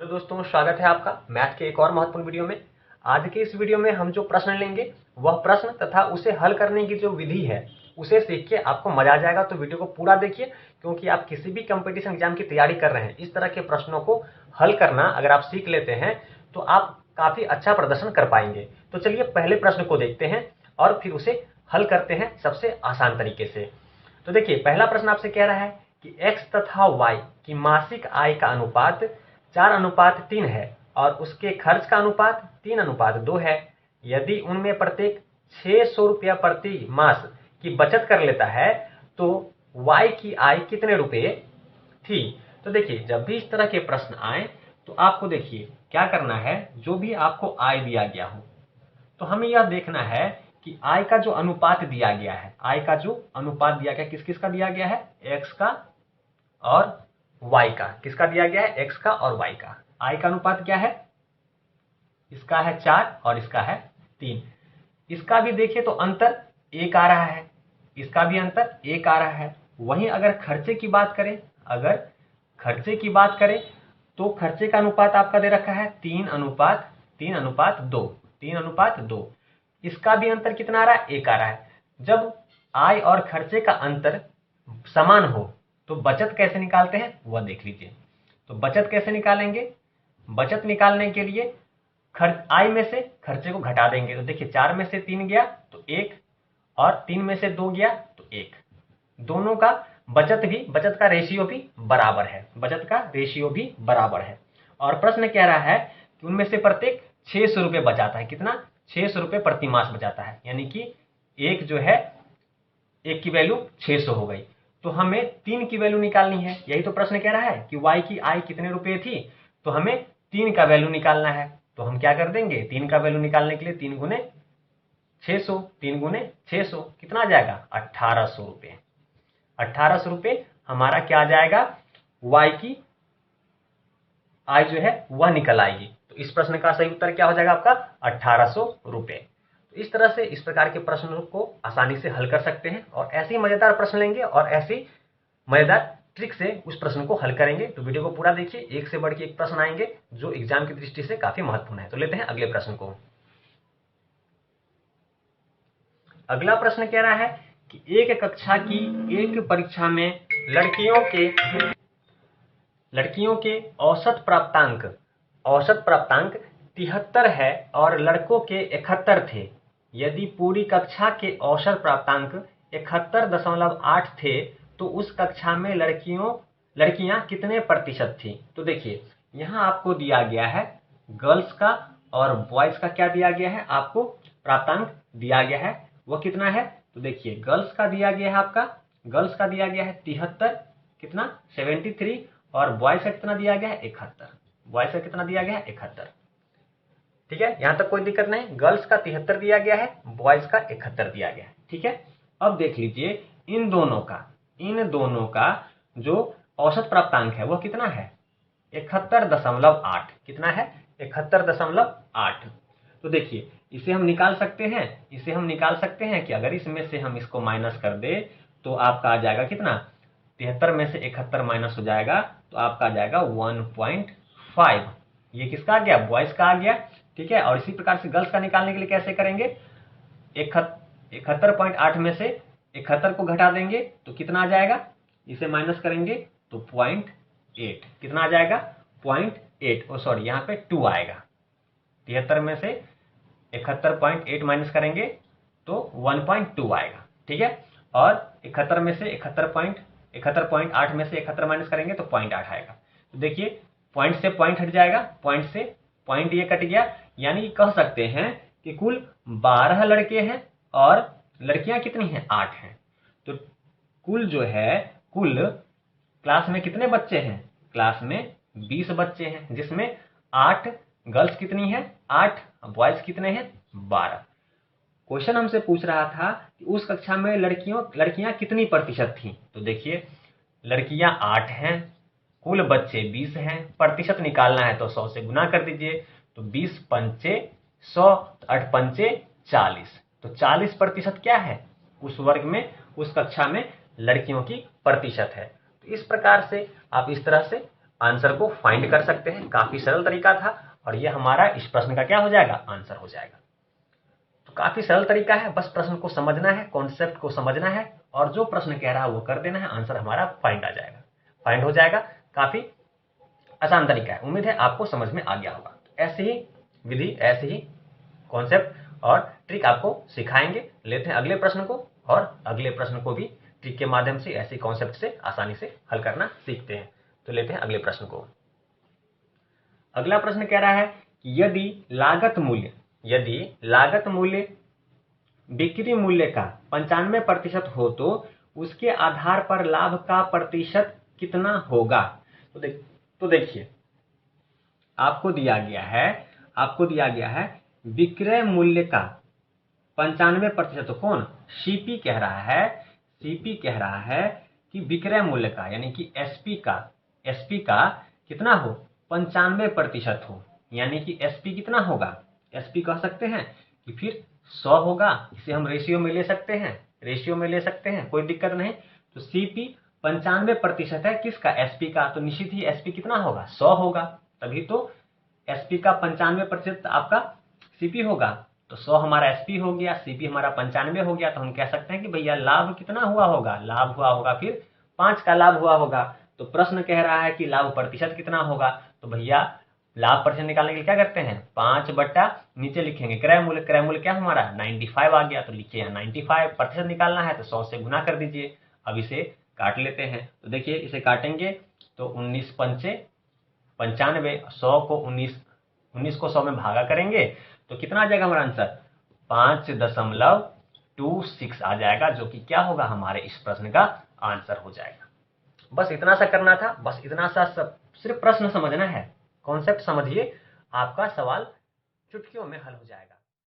तो दोस्तों स्वागत है आपका मैथ के एक और महत्वपूर्ण वीडियो में। आज के इस वीडियो में हम जो प्रश्न लेंगे वह प्रश्न तथा उसे हल करने की जो विधि है उसे सीख के आपको मजा आ जाएगा। तो वीडियो को पूरा देखिए, क्योंकि आप किसी भी कंपटीशन एग्जाम की तैयारी कर रहे हैं, इस तरह के प्रश्नों को हल करना अगर आप सीख लेते हैं तो आप काफी अच्छा प्रदर्शन कर पाएंगे। तो चलिए पहले प्रश्न को देखते हैं और फिर उसे हल करते हैं सबसे आसान तरीके से। तो देखिए पहला प्रश्न आपसे कह रहा है कि x तथा y की मासिक आय का अनुपात 4:3 है और उसके खर्च का अनुपात 3:2 है। यदि उनमें प्रत्येक 600 रुपया प्रति मास की बचत कर लेता है तो y की आय कितने रुपए थी। तो देखिए जब भी इस तरह के प्रश्न आए तो आपको देखिए क्या करना है, जो भी आपको आय दिया गया हो तो हमें यह देखना है कि आय का जो अनुपात दिया गया है, आय का जो अनुपात दिया गया किस किस का दिया गया है, x का और y का। किसका दिया गया है, x का और y का। आय का अनुपात क्या है, इसका है 4 और इसका है 3। इसका भी देखिए तो अंतर 1 आ रहा है, इसका भी अंतर 1 आ रहा है। वहीं अगर खर्चे की बात करें, अगर खर्चे की बात करें तो खर्चे का अनुपात आपका दे रखा है 3:2। इसका भी अंतर कितना आ रहा है, 1 आ रहा है। जब आय और खर्चे का अंतर समान हो तो बचत कैसे निकालते हैं वह देख लीजिए। तो बचत कैसे निकालेंगे, बचत निकालने के लिए आय में से खर्चे को घटा देंगे। तो देखिए 4 में से 3 गया तो 1 और 3 में से 2 गया तो 1। दोनों का बचत का रेशियो भी बराबर है, बचत का रेशियो भी बराबर है। और प्रश्न कह रहा है कि उनमें से प्रत्येक 600 रुपये बचाता है। कितना, 600 रुपये प्रति मास बचाता है, यानी कि एक जो है एक की वैल्यू 600 हो गई। तो हमें 3 की वैल्यू निकालनी है। यही तो प्रश्न कह रहा है कि y की आय कितने रुपए थी, तो हमें 3 का वैल्यू निकालना है। तो हम क्या कर देंगे, 3 का वैल्यू निकालने के लिए 3 गुने 600, 3 गुने 600 कितना आ जाएगा, 1800 रुपये। 1800 रुपये हमारा क्या आ जाएगा, y की आय जो है वह निकल आएगी। तो इस प्रश्न का सही उत्तर क्या हो जाएगा आपका, 1800 रुपये। तो इस तरह से इस प्रकार के प्रश्नों को आसानी से हल कर सकते हैं और ऐसे ही मजेदार प्रश्न लेंगे और ऐसी मजेदार ट्रिक से उस प्रश्न को हल करेंगे। तो वीडियो को पूरा देखिए, एक से बढ़ के एक प्रश्न आएंगे जो एग्जाम की दृष्टि से काफी महत्वपूर्ण है। तो लेते हैं अगले प्रश्न को। अगला प्रश्न कह रहा है कि एक कक्षा की एक परीक्षा में लड़कियों के औसत प्राप्तांक 73 है और लड़कों के 71 थे। यदि पूरी कक्षा के औसत प्राप्तांक 71.8 थे तो उस कक्षा में लड़कियां कितने प्रतिशत थी। तो देखिए यहाँ आपको दिया गया है गर्ल्स का और बॉयज का क्या दिया गया है, आपको प्राप्तांक दिया गया है। वह कितना है, तो देखिए गर्ल्स का दिया गया है, आपका गर्ल्स का दिया गया है 73, कितना 73, और बॉयज का कितना दिया गया है 71। बॉयज का कितना दिया गया है 71। ठीक है, यहां तक कोई दिक्कत नहीं। गर्ल्स का 73 दिया गया है, बॉयज का 71 दिया गया है। ठीक है, अब देख लीजिए इन दोनों का जो औसत प्राप्तांक है वह कितना है, 71.8। कितना है, 71.8। तो देखिए इसे हम निकाल सकते हैं कि अगर इसमें से हम इसको माइनस कर दे तो आपका आ जाएगा कितना, 73 में से 71 माइनस हो जाएगा तो आपका आ जाएगा 1.5। ये किसका आ गया, बॉयज का आ गया। ठीक है, और इसी प्रकार से गर्ल्स का निकालने के लिए कैसे करेंगे, 71.8 में से 71 को घटा देंगे तो कितना आ जाएगा, इसे माइनस करेंगे तो 0.8। कितना आ जाएगा, 0.8, सॉरी यहाँ पे 2 आएगा। 73 में से 71.8 माइनस करेंगे तो 1.2 आएगा। ठीक है, और 71 में से 71.8 में से 71 माइनस करेंगे तो 0.8 आएगा। तो देखिए पॉइंट से पॉइंट हट जाएगा, पॉइंट से पॉइंट ये कट गया, यानी कह सकते हैं कि कुल 12 लड़के हैं और लड़कियां कितनी हैं, 8 हैं। तो कुल जो है, कुल क्लास में कितने बच्चे हैं, क्लास में 20 बच्चे हैं, जिसमें 8 गर्ल्स कितनी है, 8, बॉयज कितने हैं, 12। क्वेश्चन हमसे पूछ रहा था कि उस कक्षा में लड़कियां कितनी प्रतिशत थी। तो देखिए लड़कियां 8 हैं, कुल बच्चे 20 हैं, प्रतिशत निकालना है तो 100 से गुना कर दीजिए। तो 20 पंचे 100, 8 पंचे 40, तो 40% क्या है, उस वर्ग में, उस कक्षा में लड़कियों की प्रतिशत है। तो इस प्रकार से आप इस तरह से आंसर को फाइंड कर सकते हैं। काफी सरल तरीका था और ये हमारा इस प्रश्न का क्या हो जाएगा, आंसर हो जाएगा। तो काफी सरल तरीका है, बस प्रश्न को समझना है, कॉन्सेप्ट को समझना है और जो प्रश्न कह रहा है वो कर देना है, आंसर हमारा फाइंड आ जाएगा, फाइंड हो जाएगा। काफी आसान तरीका है, उम्मीद है आपको समझ में आ गया होगा। ऐसे ही विधि, ऐसे ही कॉन्सेप्ट और ट्रिक आपको सिखाएंगे। लेते हैं अगले प्रश्न को और अगले प्रश्न को भी ट्रिक के माध्यम से, ऐसे कॉन्सेप्ट से आसानी से हल करना सीखते हैं। तो लेते हैं अगले प्रश्न को। अगला प्रश्न कह रहा है कि यदि लागत मूल्य बिक्री मूल्य का 95% हो तो उसके आधार पर लाभ का प्रतिशत कितना होगा। तो देखिए, आपको दिया गया है विक्रय मूल्य का 95%। तो कौन, सीपी कह रहा है कि विक्रय मूल्य का यानी कि एसपी का कितना हो, 95% हो। यानी कि एसपी कितना होगा, एसपी कह सकते हैं कि फिर 100 होगा। इसे हम रेशियो में ले सकते हैं, कोई दिक्कत नहीं। तो सीपी 95% है किसका, एसपी का, तो निश्चित ही एसपी कितना होगा, 100 होगा। तभी तो एसपी का 95% आपका सीपी होगा। तो 100 हमारा एसपी हो गया, सीपी हमारा 95 हो गया। तो हम कह सकते हैं कि भैया लाभ कितना हुआ होगा, लाभ हुआ होगा फिर 5 का लाभ हुआ होगा। तो प्रश्न कह रहा है कि लाभ प्रतिशत कितना होगा। तो भैया लाभ प्रतिशत निकालने के लिए क्या करते हैं, 5 बट्टा नीचे लिखेंगे क्रय मूल्य क्या हमारा 95 आ गया। तो लिखिए यहाँ 95% निकालना है तो 100 से गुना कर दीजिए। अब इसे काट लेते हैं। तो देखिए इसे काटेंगे तो 19 पंचे 95, 100 को 19 को 100 में भागा करेंगे तो कितना आ जाएगा हमारा आंसर, 5.26 आ जाएगा, जो कि क्या होगा, हमारे इस प्रश्न का आंसर हो जाएगा। बस इतना सा करना था, बस इतना सा सिर्फ प्रश्न समझना है, कॉन्सेप्ट समझिए, आपका सवाल चुटकियों में हल हो जाएगा।